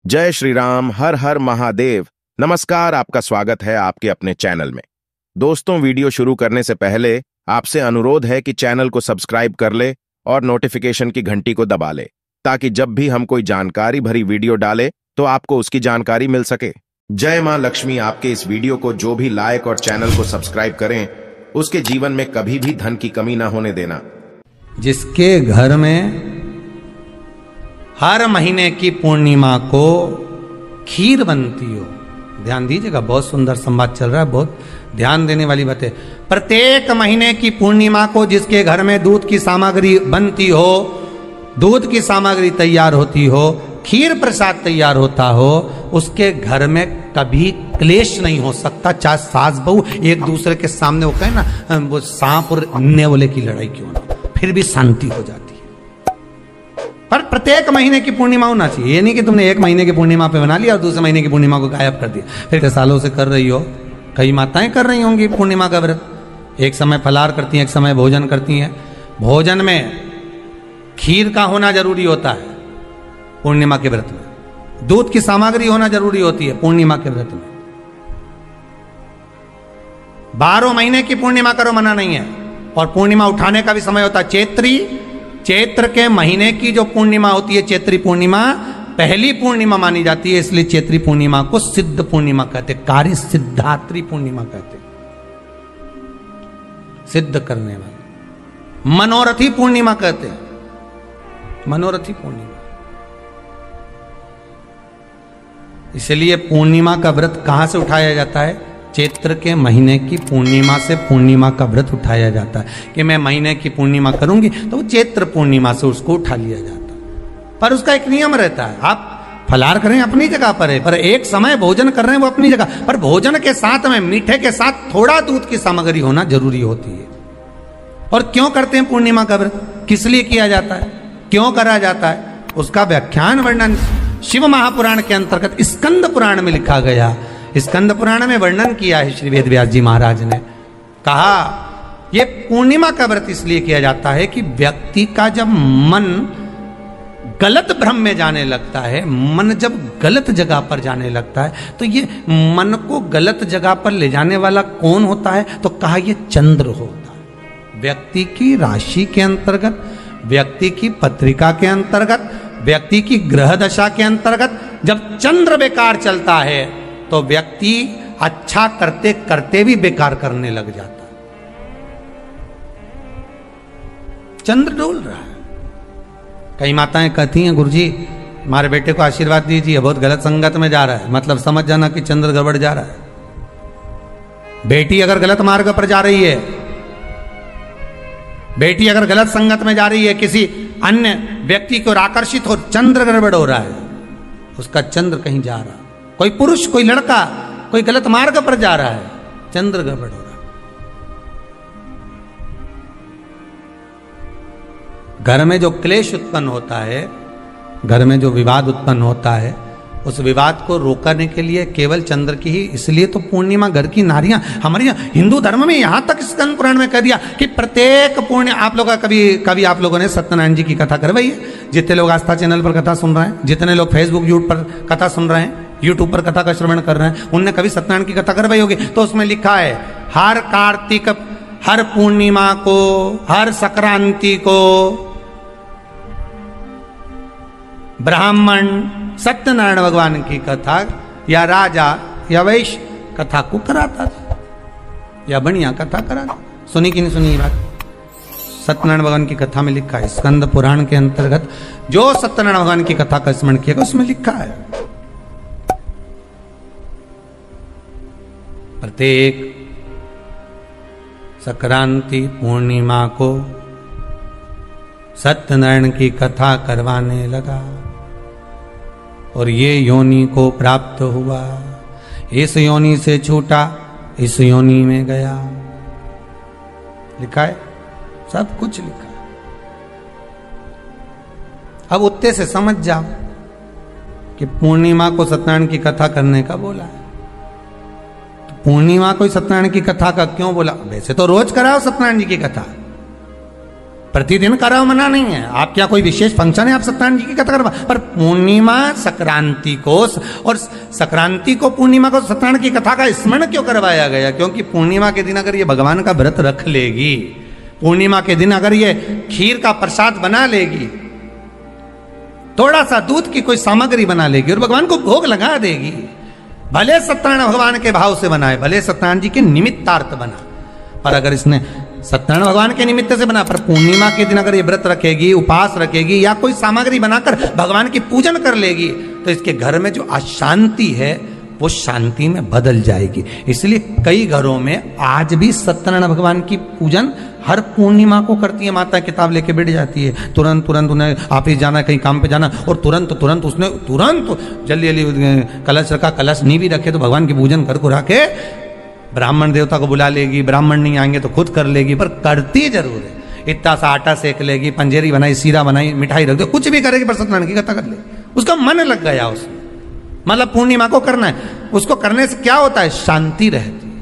जय श्री राम, हर हर महादेव। नमस्कार, आपका स्वागत है आपके अपने चैनल में। दोस्तों, वीडियो शुरू करने से पहले आपसे अनुरोध है कि चैनल को सब्सक्राइब कर ले और नोटिफिकेशन की घंटी को दबा ले, ताकि जब भी हम कोई जानकारी भरी वीडियो डालें तो आपको उसकी जानकारी मिल सके। जय मां लक्ष्मी। आपके इस वीडियो को जो भी लाइक और चैनल को सब्सक्राइब करें, उसके जीवन में कभी भी धन की कमी ना होने देना। जिसके घर में हर महीने की पूर्णिमा को खीर बनती हो, ध्यान दीजिएगा, बहुत सुंदर संवाद चल रहा है, बहुत ध्यान देने वाली बात है। प्रत्येक महीने की पूर्णिमा को जिसके घर में दूध की सामग्री बनती हो, दूध की सामग्री तैयार होती हो, खीर प्रसाद तैयार होता हो, उसके घर में कभी क्लेश नहीं हो सकता। चाहे सास बहू एक दूसरे के सामने वो कहे ना, वो सांप और अन्य वाले की लड़ाई क्यों ना, फिर भी शांति हो जाती है। पर प्रत्येक महीने की पूर्णिमा होना चाहिए। ये नहीं कि तुमने एक महीने की पूर्णिमा पे बना लिया और दूसरे महीने की पूर्णिमा को गायब कर दिया। फिर कई सालों से कर रही हो, कई माताएं कर रही होंगी पूर्णिमा का व्रत। एक समय फलाहार करती हैं, एक समय भोजन करती हैं। भोजन में खीर का होना जरूरी होता है पूर्णिमा के व्रत में। दूध की सामग्री होना जरूरी होती है पूर्णिमा के व्रत में। 12 महीने की पूर्णिमा करो, मना नहीं है। और पूर्णिमा उठाने का भी समय होता है। चैत्र के महीने की जो पूर्णिमा होती है, चैत्री पूर्णिमा पहली पूर्णिमा मानी जाती है, इसलिए चैत्री पूर्णिमा को सिद्ध पूर्णिमा कहते, कार्य सिद्धात्री पूर्णिमा कहते, सिद्ध करने वाले। मनोरथी पूर्णिमा कहते हैं, मनोरथी पूर्णिमा। इसलिए पूर्णिमा का व्रत कहां से उठाया जाता है? चैत्र के महीने की पूर्णिमा से पूर्णिमा का व्रत उठाया जाता है कि मैं महीने की पूर्णिमा करूंगी, तो वो चैत्र पूर्णिमा से उसको उठा लिया जाता है। पर उसका एक नियम रहता है, आप फलाहार करें अपनी जगह पर है, पर एक समय भोजन कर रहे हैं वो अपनी जगह पर। भोजन के साथ में मीठे के साथ थोड़ा दूध की सामग्री होना जरूरी होती है। और क्यों करते हैं पूर्णिमा का व्रत, किस लिए किया जाता है, क्यों करा जाता है, उसका व्याख्यान वर्णन शिव महापुराण के अंतर्गत स्कंद पुराण में लिखा गया। स्कंद पुराण में वर्णन किया है श्री वेद व्यास जी महाराज ने। कहा ये पूर्णिमा का व्रत इसलिए किया जाता है कि व्यक्ति का जब मन गलत भ्रम में जाने लगता है, मन जब गलत जगह पर जाने लगता है, तो ये मन को गलत जगह पर ले जाने वाला कौन होता है? तो कहा ये चंद्र होता है। व्यक्ति की राशि के अंतर्गत, व्यक्ति की पत्रिका के अंतर्गत, व्यक्ति की ग्रह दशा के अंतर्गत जब चंद्र बेकार चलता है तो व्यक्ति अच्छा करते करते भी बेकार करने लग जाता है। चंद्र डोल रहा है। कई माताएं कहती हैं, गुरुजी हमारे बेटे को आशीर्वाद दीजिए, बहुत गलत संगत में जा रहा है। मतलब समझ जाना कि चंद्र गड़बड़ जा रहा है। बेटी अगर गलत मार्ग पर जा रही है, बेटी अगर गलत संगत में जा रही है, किसी अन्य व्यक्ति की ओर आकर्षित हो, चंद्र गड़बड़ हो रहा है, उसका चंद्र कहीं जा रहा है। कोई पुरुष, कोई लड़का कोई गलत मार्ग पर जा रहा है, चंद्र गड़बड़ हो रहा है। घर में जो क्लेश उत्पन्न होता है, घर में जो विवाद उत्पन्न होता है, उस विवाद को रोकने के लिए केवल चंद्र की ही, इसलिए तो पूर्णिमा घर की नारियां हमारे यहाँ हिंदू धर्म में यहां तक स्कंद पुराण में कह दिया कि प्रत्येक पुण्य। आप लोग कभी आप लोगों ने सत्यनारायण जी की कथा करवाई है? जितने लोग आस्था चैनल पर कथा सुन रहे हैं, जितने लोग फेसबुक यूट्यूब पर कथा सुन रहे हैं, यूट्यूब पर कथा का श्रवण कर रहे हैं, उनने कभी सत्यनारायण की कथा करवाई होगी। तो उसमें लिखा है, हर कार्तिक, हर पूर्णिमा को, हर संक्रांति को ब्राह्मण सत्यनारायण भगवान की कथा या राजा या वैश्य कथा को कराता था, या बढ़िया कथा कराता। सुनी कि नहीं सुनी ये बात? सत्यनारायण भगवान की कथा में लिखा है, स्कंद पुराण के अंतर्गत जो सत्यनारायण भगवान की कथा का स्मरण किया उसमें लिखा है, प्रत्येक संक्रांति पूर्णिमा को सत्यनारायण की कथा करवाने लगा और ये योनि को प्राप्त हुआ, इस योनि से छूटा, इस योनि में गया। लिखा है, सब कुछ लिखा है। अब उत्ते से समझ जाओ कि पूर्णिमा को सत्यनारायण की कथा करने का बोला है। तो पूर्णिमा को सत्यनारायण की कथा का क्यों बोला? वैसे तो रोज कराओ सत्यनारायण जी की कथा, प्रतिदिन कराओ, मना नहीं है। आप क्या कोई विशेष फंक्शन है आप सत्यनारायण जी की कथा करवा, पर पूर्णिमा संक्रांति को और संक्रांति को पूर्णिमा को सत्यनारायण की कथा का स्मरण क्यों करवाया गया? क्योंकि पूर्णिमा के दिन अगर ये भगवान का व्रत रख लेगी, पूर्णिमा के दिन अगर ये खीर का प्रसाद बना लेगी, थोड़ा सा दूध की कोई सामग्री बना लेगी और भगवान को भोग लगा देगी, भले सत्यनारायण भगवान के भाव से बनाए, भले सत्यनारायण जी के निमित्तार्थ बना, पर अगर इसने सत्यनारायण भगवान के निमित्त से बना, पर पूर्णिमा के दिन अगर ये व्रत रखेगी, उपास रखेगी या कोई सामग्री बनाकर भगवान की पूजन कर लेगी, तो इसके घर में जो अशांति है वो शांति में बदल जाएगी। इसलिए कई घरों में आज भी सत्यनारायण भगवान की पूजन हर पूर्णिमा को करती है। माता किताब लेके बैठ जाती है, तुरंत उन्हें ऑफिस जाना, कहीं काम पे जाना, और तुरंत उसने जल्दी जल्दी कलश रखा, कलश नहीं भी रखे तो भगवान की पूजन कर कुरा के ब्राह्मण देवता को बुला लेगी, ब्राह्मण नहीं आएंगे तो खुद कर लेगी, पर करती जरूर है। इतना सा आटा सेक लेगी, पंजेरी बनाई, सीरा बनाई, मिठाई रख दो, कुछ भी करेगी, पर सत्यनारायण की कथा कर ले, उसका मन लग गया उसमें। मतलब पूर्णिमा को करना है, उसको करने से क्या होता है? शांति रहती है।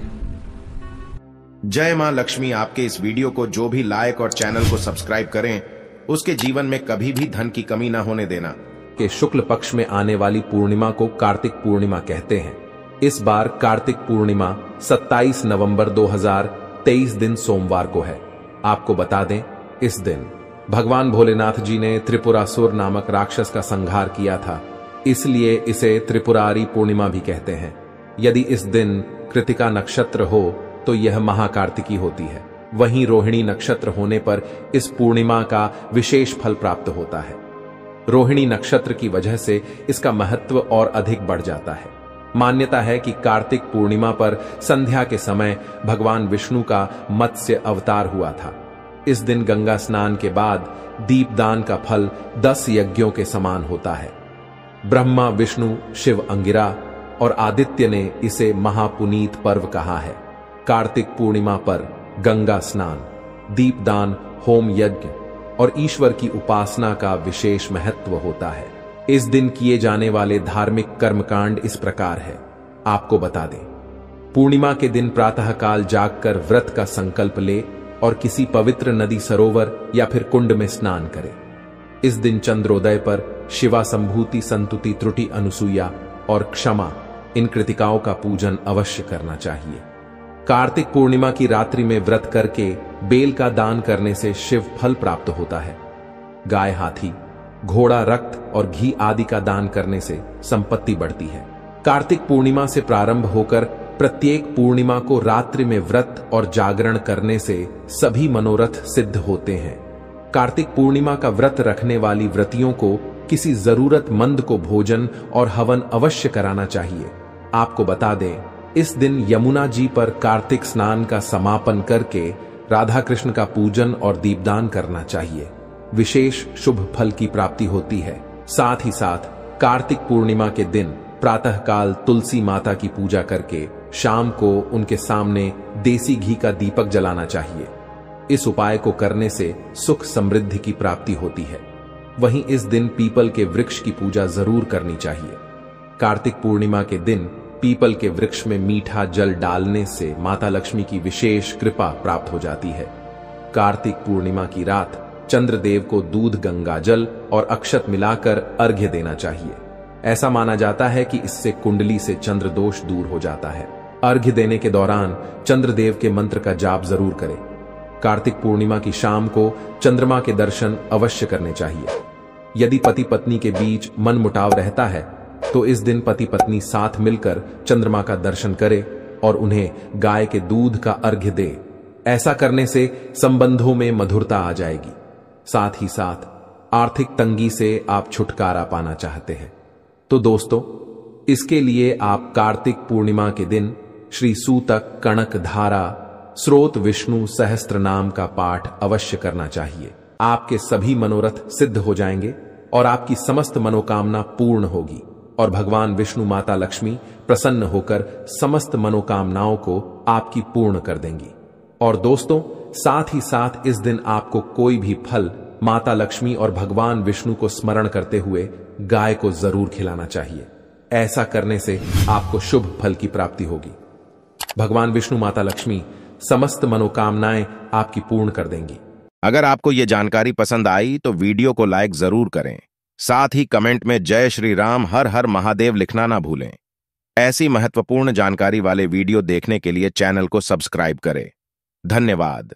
जय मां लक्ष्मी। आपके इस वीडियो को जो भी लाइक और चैनल को सब्सक्राइब करें, उसके जीवन में कभी भी धन की कमी ना होने देना। के शुक्ल पक्ष में आने वाली पूर्णिमा को कार्तिक पूर्णिमा कहते हैं। इस बार कार्तिक पूर्णिमा 27 नवंबर 2023 दिन सोमवार को है। आपको बता दें, इस दिन भगवान भोलेनाथ जी ने त्रिपुरासुर नामक राक्षस का संहार किया था, इसलिए इसे त्रिपुरारी पूर्णिमा भी कहते हैं। यदि इस दिन कृतिका नक्षत्र हो तो यह महाकार्तिकी होती है। वहीं रोहिणी नक्षत्र होने पर इस पूर्णिमा का विशेष फल प्राप्त होता है। रोहिणी नक्षत्र की वजह से इसका महत्व और अधिक बढ़ जाता है। मान्यता है कि कार्तिक पूर्णिमा पर संध्या के समय भगवान विष्णु का मत्स्य अवतार हुआ था। इस दिन गंगा स्नान के बाद दीपदान का फल 10 यज्ञों के समान होता है। ब्रह्मा, विष्णु, शिव, अंगिरा और आदित्य ने इसे महापुनीत पर्व कहा है। कार्तिक पूर्णिमा पर गंगा स्नान, दीपदान, होम यज्ञ और ईश्वर की उपासना का विशेष महत्व होता है। इस दिन किए जाने वाले धार्मिक कर्मकांड इस प्रकार है। आपको बता दें, पूर्णिमा के दिन प्रातःकाल जागकर व्रत का संकल्प ले और किसी पवित्र नदी, सरोवर या फिर कुंड में स्नान करें। इस दिन चंद्रोदय पर शिवा संभूति, संतुति, त्रुटि, अनुसूया और क्षमा, इन कृतिकाओं का पूजन अवश्य करना चाहिए। कार्तिक पूर्णिमा की रात्रि में व्रत करके बेल का दान करने से शिव फल प्राप्त होता है। गाय, हाथी, घोड़ा, रक्त और घी आदि का दान करने से संपत्ति बढ़ती है। कार्तिक पूर्णिमा से प्रारंभ होकर प्रत्येक पूर्णिमा को रात्रि में व्रत और जागरण करने से सभी मनोरथ सिद्ध होते हैं। कार्तिक पूर्णिमा का व्रत रखने वाली व्रतियों को किसी जरूरतमंद को भोजन और हवन अवश्य कराना चाहिए। आपको बता दें, इस दिन यमुना जी पर कार्तिक स्नान का समापन करके राधा कृष्ण का पूजन और दीपदान करना चाहिए। विशेष शुभ फल की प्राप्ति होती है। साथ ही साथ कार्तिक पूर्णिमा के दिन प्रातःकाल तुलसी माता की पूजा करके शाम को उनके सामने देसी घी का दीपक जलाना चाहिए। इस उपाय को करने से सुख समृद्धि की प्राप्ति होती है। वहीं इस दिन पीपल के वृक्ष की पूजा जरूर करनी चाहिए। कार्तिक पूर्णिमा के दिन पीपल के वृक्ष में मीठा जल डालने से माता लक्ष्मी की विशेष कृपा प्राप्त हो जाती है। कार्तिक पूर्णिमा की रात चंद्रदेव को दूध, गंगा जल और अक्षत मिलाकर अर्घ्य देना चाहिए। ऐसा माना जाता है कि इससे कुंडली से चंद्र दोष दूर हो जाता है। अर्घ्य देने के दौरान चंद्रदेव के मंत्र का जाप जरूर करें। कार्तिक पूर्णिमा की शाम को चंद्रमा के दर्शन अवश्य करने चाहिए। यदि पति पत्नी के बीच मनमुटाव रहता है तो इस दिन पति पत्नी साथ मिलकर चंद्रमा का दर्शन करें और उन्हें गाय के दूध का अर्घ्य दे। ऐसा करने से संबंधों में मधुरता आ जाएगी। साथ ही साथ आर्थिक तंगी से आप छुटकारा पाना चाहते हैं तो दोस्तों, इसके लिए आप कार्तिक पूर्णिमा के दिन श्री सूतक, कणक धारा, स्रोत विष्णु सहस्त्र नाम का पाठ अवश्य करना चाहिए। आपके सभी मनोरथ सिद्ध हो जाएंगे और आपकी समस्त मनोकामना पूर्ण होगी और भगवान विष्णु, माता लक्ष्मी प्रसन्न होकर समस्त मनोकामनाओं को आपकी पूर्ण कर देंगी। और दोस्तों, साथ ही साथ इस दिन आपको कोई भी फल माता लक्ष्मी और भगवान विष्णु को स्मरण करते हुए गाय को जरूर खिलाना चाहिए। ऐसा करने से आपको शुभ फल की प्राप्ति होगी। भगवान विष्णु, माता लक्ष्मी समस्त मनोकामनाएं आपकी पूर्ण कर देंगी। अगर आपको ये जानकारी पसंद आई तो वीडियो को लाइक जरूर करें। साथ ही कमेंट में जय श्री राम हर हर महादेव लिखना ना भूलें। ऐसी महत्वपूर्ण जानकारी वाले वीडियो देखने के लिए चैनल को सब्सक्राइब करें। धन्यवाद।